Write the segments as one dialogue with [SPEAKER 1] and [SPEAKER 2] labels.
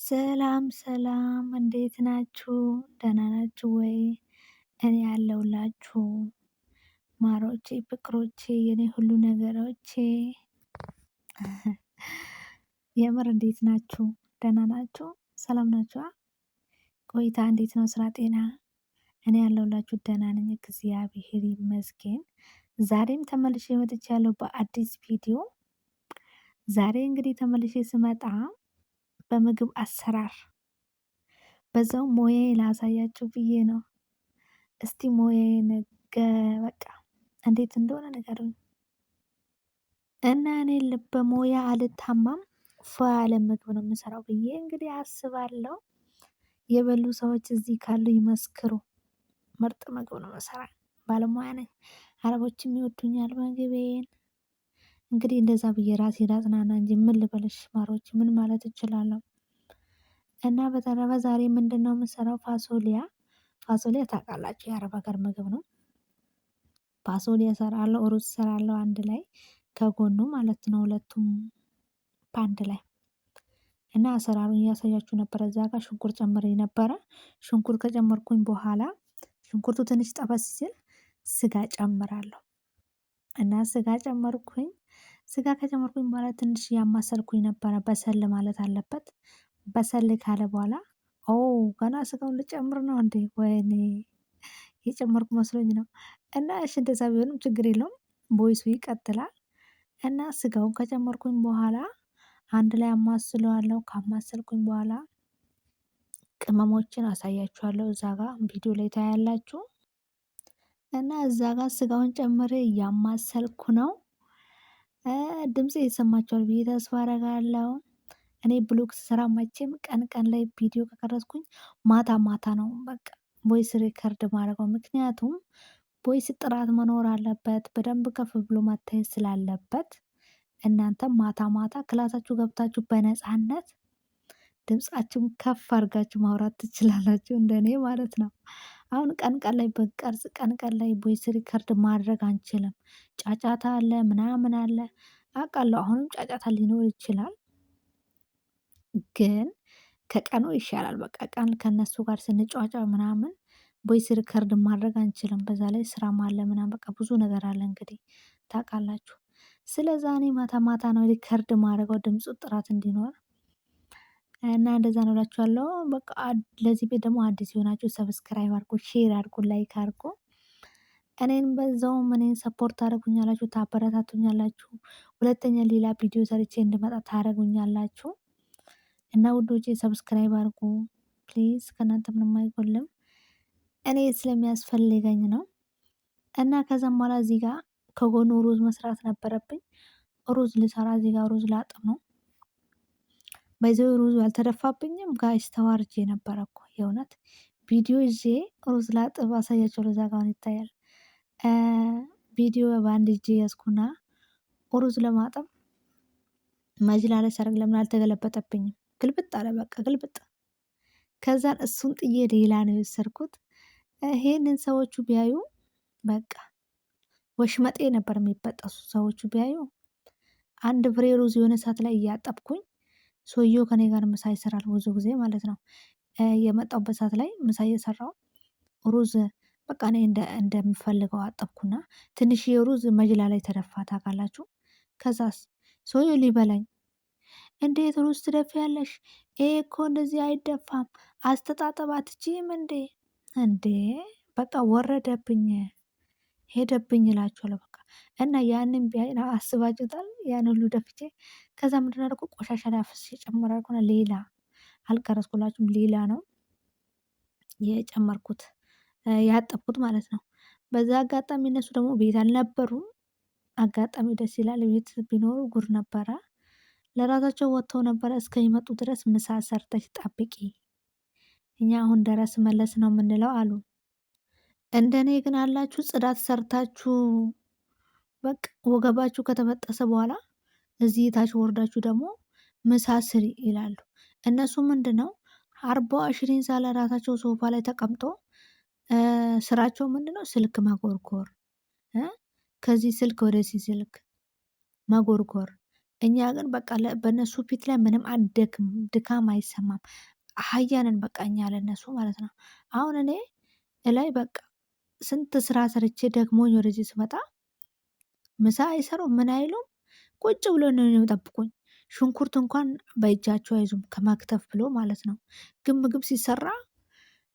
[SPEAKER 1] ሰላም ሰላም እንዴት ናችሁ? ደህና ናችሁ ወይ? እኔ ያለሁላችሁ ማሮቼ፣ ፍቅሮቼ፣ የኔ ሁሉ ነገሮቼ የምር እንዴት ናችሁ? ደህና ናችሁ? ሰላም ናችሁ? ቆይታ እንዴት ነው? ስራ፣ ጤና? እኔ ያለሁላችሁ ደህና ነኝ፣ እግዚአብሔር ይመስገን። ዛሬም ተመልሼ መጥቻለሁ በአዲስ ቪዲዮ። ዛሬ እንግዲህ ተመልሼ ስመጣ በምግብ አሰራር በዛው ሞያዬ ላሳያችሁ ብዬ ነው። እስቲ ሞያዬን በቃ እንዴት እንደሆነ ንገሩኝ። እና እኔ በሞያ አልታማም፣ ፏ ያለ ምግብ ነው የምሰራው ብዬ እንግዲህ አስባለሁ። የበሉ ሰዎች እዚህ ካሉ ይመስክሩ። ምርጥ ምግብ ነው የምሰራ፣ ባለሙያ ነኝ። አረቦችም ይወዱኛል ምግቤን። እንግዲህ እንደዛ ብዬ ራሴ ላጽናና እንጂ ምን ልበልሽ ማሮች፣ ምን ማለት እችላለሁ? እና በተረፈ ዛሬ ምንድን ነው የምሰራው? ፋሶሊያ ታውቃላችሁ፣ የአረብ ሀገር ምግብ ነው። ፋሶሊያ እሰራለሁ፣ ሩዝ እሰራለሁ አንድ ላይ ከጎኑ ማለት ነው። ሁለቱም በአንድ ላይ እና አሰራሩን እያሳያችሁ ነበረ። እዛ ጋር ሽንኩርት ጨምሬ ነበረ። ሽንኩርት ከጨመርኩኝ በኋላ ሽንኩርቱ ትንሽ ጠበስ ሲል ስጋ ጨምራለሁ እና ስጋ ጨመርኩኝ። ስጋ ከጨመርኩኝ በኋላ ትንሽ ያማሰልኩኝ ነበረ። በሰል ማለት አለበት። በሰል ካለ በኋላ ገና ስጋውን ልጨምር ነው እንዴ? ወይኔ የጨመርኩ መስሎኝ ነው። እና እሺ እንደዛ ቢሆንም ችግር የለውም፣ ቦይሱ ይቀጥላል። እና ስጋውን ከጨመርኩኝ በኋላ አንድ ላይ አማስለዋለሁ። ካማሰልኩኝ በኋላ ቅመሞችን አሳያችኋለሁ። እዛ ጋር ቪዲዮ ላይ ታያላችሁ። እና እዛ ጋር ስጋውን ጨምሬ እያማሰልኩ ነው። ድምፄ ይሰማችኋል ብዬ ተስፋ አደርጋለሁ። እኔ ብሎግ ስሰራ መቼም ቀን ቀን ላይ ቪዲዮ ከቀረጽኩኝ ማታ ማታ ነው በቃ ቮይስ ሪከርድ ማድረገው። ምክንያቱም ቮይስ ጥራት መኖር አለበት፣ በደንብ ከፍ ብሎ መታየት ስላለበት። እናንተም ማታ ማታ ክላሳችሁ ገብታችሁ በነፃነት ድምፃችሁን ከፍ አድርጋችሁ ማውራት ትችላላችሁ፣ እንደኔ ማለት ነው። አሁን ቀን ቀን ላይ በቀርጽ ቀን ቀን ላይ ቮይስ ሪከርድ ማድረግ አንችልም። ጫጫታ አለ፣ ምናምን አለ አውቃለሁ። አሁንም ጫጫታ ሊኖር ይችላል፣ ግን ከቀኑ ይሻላል። በቃ ቀን ከነሱ ጋር ስንጫጫ ምናምን ቮይስ ሪከርድ ማድረግ አንችልም። በዛ ላይ ስራም አለ ምናምን በቃ ብዙ ነገር አለ እንግዲህ ታውቃላችሁ። ስለዛ እኔ ማታ ማታ ነው ሪከርድ ማድረገው ድምፁ ጥራት እንዲኖር እና እንደዛ ነው እላችኋለሁ። በቃ ለዚህ ቤት ደግሞ አዲስ የሆናችሁ ሰብስክራይብ አድርጉ፣ ሼር አድርጉ፣ ላይክ አድርጉ። እኔን በዛውም እኔን ሰፖርት ታደርጉኛላችሁ፣ ታበረታቱኛላችሁ። ሁለተኛ ሌላ ቪዲዮ ሰርቼ እንድመጣ ታደርጉኛላችሁ። እና ውዶቼ ሰብስክራይብ አድርጉ ፕሊዝ፣ ከእናንተ ምንም አይጎልም፣ እኔ ስለሚያስፈልገኝ ነው። እና ከዛም በኋላ እዚህ ጋር ከጎኑ ሩዝ መስራት ነበረብኝ። ሩዝ ልሰራ እዚህ ጋር ሩዝ ላጥብ ነው። በዚህ ሩዝ አልተደፋብኝም ጋይስ፣ ተዋርጄ ነበረ እኮ የእውነት ቪዲዮ ይዤ ሩዝ ላጥብ አሳያቸው። ለዛ ጋር ይታያል ቪዲዮ በአንድ እጄ ያዝኩና ሩዝ ለማጠብ መጅላ ላይ ሰርግ ለምን አልተገለበጠብኝም? ግልብጥ አለ በቃ ግልብጥ። ከዛን እሱን ጥዬ ሌላ ነው የወሰድኩት። ይሄንን ሰዎቹ ቢያዩ በቃ ወሽመጤ ነበር የሚበጠሱ ሰዎቹ ቢያዩ። አንድ ፍሬ ሩዝ የሆነ ሰዓት ላይ እያጠብኩኝ ሰውየው ከኔ ጋር ምሳ ይሰራል ብዙ ጊዜ ማለት ነው። የመጣሁበት ሰዓት ላይ ምሳ እየሰራው ሩዝ በቃ እኔ እንደምፈልገው አጠብኩና ትንሽዬ ሩዝ መጅላ ላይ ተደፋ ታውቃላችሁ። ከዛስ ሰውየው ሊበላኝ እንዴት ሩዝ ትደፊያለሽ? ይሄ እኮ እንደዚህ አይደፋም፣ አስተጣጠብ አትችይም እንዴ? እንዴ በቃ ወረደብኝ፣ ሄደብኝ እላችኋለሁ በቃ። እና ያንን ቢያይና አስባችሁታል? ያን ሁሉ ደፍቼ ከዛ ምንድን አደረኩ? ቆሻሻ ላይ አፍስሼ ጨመራልኩና ሌላ አልቀረጽኩላችሁም፣ ሌላ ነው የጨመርኩት ያጠብኩት ማለት ነው። በዛ አጋጣሚ እነሱ ደግሞ ቤት አልነበሩም። አጋጣሚ ደስ ይላል። ቤት ቢኖሩ ጉድ ነበረ። ለራሳቸው ወጥተው ነበረ። እስከሚመጡ ድረስ ምሳ ሰርተሽ ጠብቂ፣ እኛ አሁን ደረስ መለስ ነው የምንለው አሉ። እንደኔ ግን አላችሁ ጽዳት ሰርታችሁ በቃ ወገባችሁ ከተበጠሰ በኋላ እዚህ ታች ወርዳችሁ ደግሞ ምሳ ስሪ ይላሉ። እነሱ ምንድነው 24 ሰዓት ራሳቸው ሶፋ ላይ ተቀምጦ ስራቸው ምንድነው? ስልክ መጎርጎር፣ ከዚህ ስልክ ወደዚህ ስልክ መጎርጎር። እኛ ግን በቃ በእነሱ ፊት ላይ ምንም አንደክም፣ ድካም አይሰማም። አህያ ነን በቃ እኛ ለእነሱ ማለት ነው። አሁን እኔ እላይ በቃ ስንት ስራ ሰርቼ ደክሞኝ ወደዚህ ስመጣ ምሳ አይሰሩም ምን አይሉም። ቁጭ ብሎ ነው የሚጠብቁኝ። ሽንኩርት እንኳን በእጃቸው አይዙም ከመክተፍ ብሎ ማለት ነው። ግን ምግብ ሲሰራ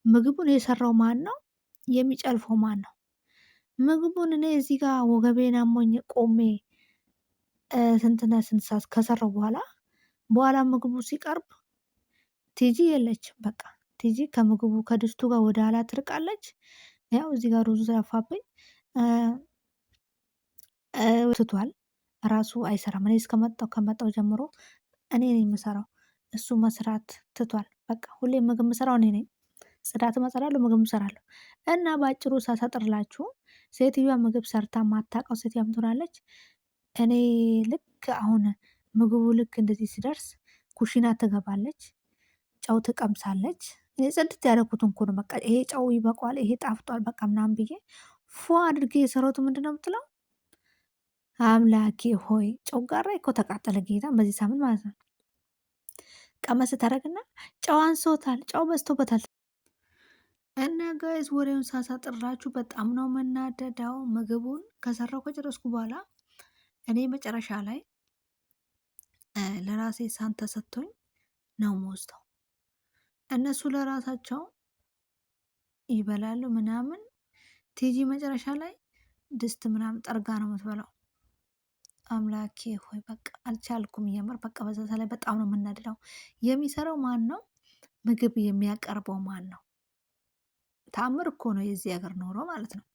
[SPEAKER 1] ምግቡን የሰራው ማን ነው? የሚጨልፈው ማን ነው? ምግቡን እኔ እዚህ ጋር ወገቤን አሞኝ ቆሜ ስንትና ስንት ሰዓት ከሰራው በኋላ ምግቡ ሲቀርብ ቲጂ የለችም። በቃ ቲጂ ከምግቡ ከድስቱ ጋር ወደ ኋላ ትርቃለች። ያው እዚህ ጋር ሩዙ ተረፋብኝ ትቷል። ራሱ አይሰራም። እኔ ከመጣው ጀምሮ እኔ ነኝ የምሰራው። እሱ መስራት ትቷል። በቃ ሁሌ ምግብ የምሰራው እኔ ነኝ። ጽዳት እሰራለሁ፣ ምግብ እሰራለሁ። እና በአጭሩ ሳሳጥርላችሁ ሴትዮዋ ምግብ ሰርታ ማታውቀው ሴትዮ ትሆናለች። እኔ ልክ አሁን ምግቡ ልክ እንደዚህ ሲደርስ ኩሽና ትገባለች፣ ጨው ትቀምሳለች። እኔ ጽድት ያደረኩትን እኮ ነው በቃ ይሄ ጨው ይበቃዋል፣ ይሄ ጣፍጧል፣ በቃ ምናምን ብዬ ፎ አድርጌ የሰራሁት ምንድን ነው የምትለው? አምላኬ ሆይ ጨጓራ እኮ ተቃጠለ ጌታ በዚህ ሳምንት ማለት ነው። ቀመስ ታደርግና ጨው አንሶታል፣ ጨው በዝቶበታል። እና ጋይዝ ወሬውን ሳሳጥራችሁ በጣም ነው የምናደደው። ምግቡን ከሰራው ከጨረስኩ በኋላ እኔ መጨረሻ ላይ ለራሴ ሳህን ተሰጥቶኝ ነው የምወስደው። እነሱ ለራሳቸው ይበላሉ ምናምን። ቲጂ መጨረሻ ላይ ድስት ምናምን ጠርጋ ነው የምትበላው። አምላኬ ሆይ በቃ አልቻልኩም። እየምር በቃ በዛ ላይ በጣም ነው የምናድደው። የሚሰራው ማን ነው? ምግብ የሚያቀርበው ማን ነው? ታምር እኮ ነው የዚህ ሀገር ኖሮ ማለት ነው።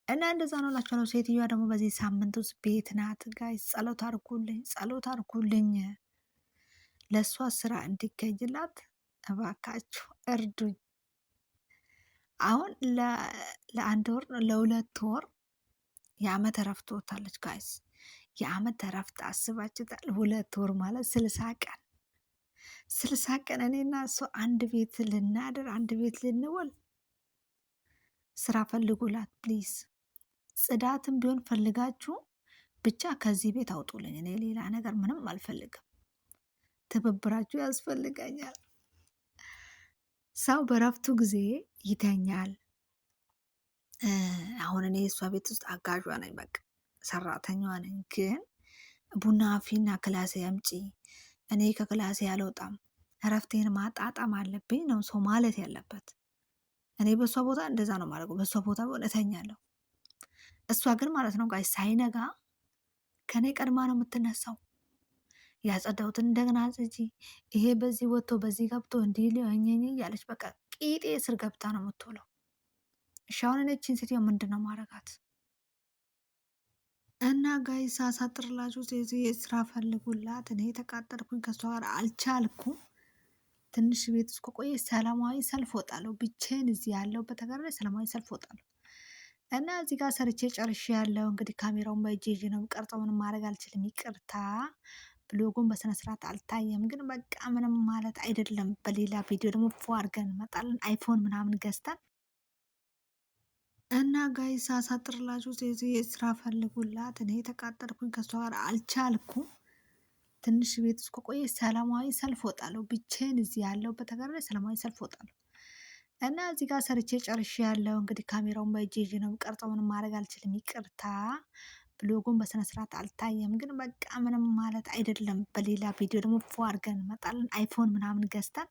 [SPEAKER 1] እና እንደዛ ነው እላችኋለሁ። ሴትዮዋ ደግሞ በዚህ ሳምንት ውስጥ ቤት ናት። ጋይስ ጸሎት አድርጉልኝ፣ ጸሎት አድርጉልኝ። ለእሷ ስራ እንዲገኝላት እባካችሁ እርዱኝ። አሁን ለአንድ ወር ለሁለት ወር የአመት እረፍት ወታለች ጋይስ። የአመት እረፍት አስባችሁታል? 2 ወር ማለት 60 ቀን 60 ቀን እኔና እሱ አንድ ቤት ልናድር አንድ ቤት ልንውል። ስራ ፈልጉላት ፕሊዝ። ጽዳትም ቢሆን ፈልጋችሁ ብቻ ከዚህ ቤት አውጡልኝ። እኔ ሌላ ነገር ምንም አልፈልግም። ትብብራችሁ ያስፈልገኛል። ሰው በረፍቱ ጊዜ ይተኛል። አሁን እኔ እሷ ቤት ውስጥ አጋዧ ነኝ፣ በቃ ሰራተኛዋ ነኝ። ግን ቡና አፊና ክላሴ አምጪ፣ እኔ ከክላሴ አልወጣም፣ እረፍቴን ማጣጣም አለብኝ ነው ሰው ማለት ያለበት። እኔ በእሷ ቦታ እንደዛ ነው ማድረጉ። በእሷ ቦታ እተኛለሁ። እሷ ግን ማለት ነው ጋይ ሳይነጋ ከኔ ቀድማ ነው የምትነሳው። ያጸዳሁትን እንደገና አጽጂ፣ ይሄ በዚህ ወጥቶ በዚህ ገብቶ እንዲህ ሊሆኝ እያለች በቃ ቂጤ ስር ገብታ ነው የምትውለው። እሺ አሁን እኔ እቺን ሴትዮ ምንድን ነው ማረጋት? እና ጋይ ሳሳጥርላችሁ ስራ ፈልጉላት። እኔ የተቃጠልኩኝ ከሷ ጋር አልቻልኩም። ትንሽ ቤት ውስጥ ከቆየ ሰላማዊ ሰልፍ ወጣለሁ። ብቻዬን እዚህ ያለሁበት ሀገር ላይ ሰላማዊ ሰልፍ ወጣለሁ። እና እዚህ ጋር ሰርቼ ጨርሼ ያለው እንግዲህ ካሜራውን በእጄ ይዤ ነው ቀርጸው፣ ምንም ማድረግ አልችልም። ይቅርታ ብሎጉን በስነስርዓት አልታየም፣ ግን በቃ ምንም ማለት አይደለም። በሌላ ቪዲዮ ደግሞ ፎ አድርገን እንመጣለን። አይፎን ምናምን ገዝተን እና ጋይ ሳሳጥርላችሁ ስራ ፈልጉላት። እኔ የተቃጠልኩኝ ከሷ ጋር አልቻልኩም። ትንሽ ቤት ውስጥ ከቆየ ሰላማዊ ሰልፍ ወጣለሁ። ብቻዬን እዚህ ያለሁበት ሀገር ላይ ሰላማዊ ሰልፍ ወጣለሁ። እና እዚህ ጋር ሰርቼ ጨርሼ ያለው እንግዲህ ካሜራውን በእጄ ይዤ ነው ቀርጸው፣ ምንም ማድረግ አልችልም። ይቅርታ ብሎጉን በስነስርዓት አልታየም፣ ግን በቃ ምንም ማለት አይደለም። በሌላ ቪዲዮ ደግሞ ፎ አድርገን እንመጣለን። አይፎን ምናምን ገዝተን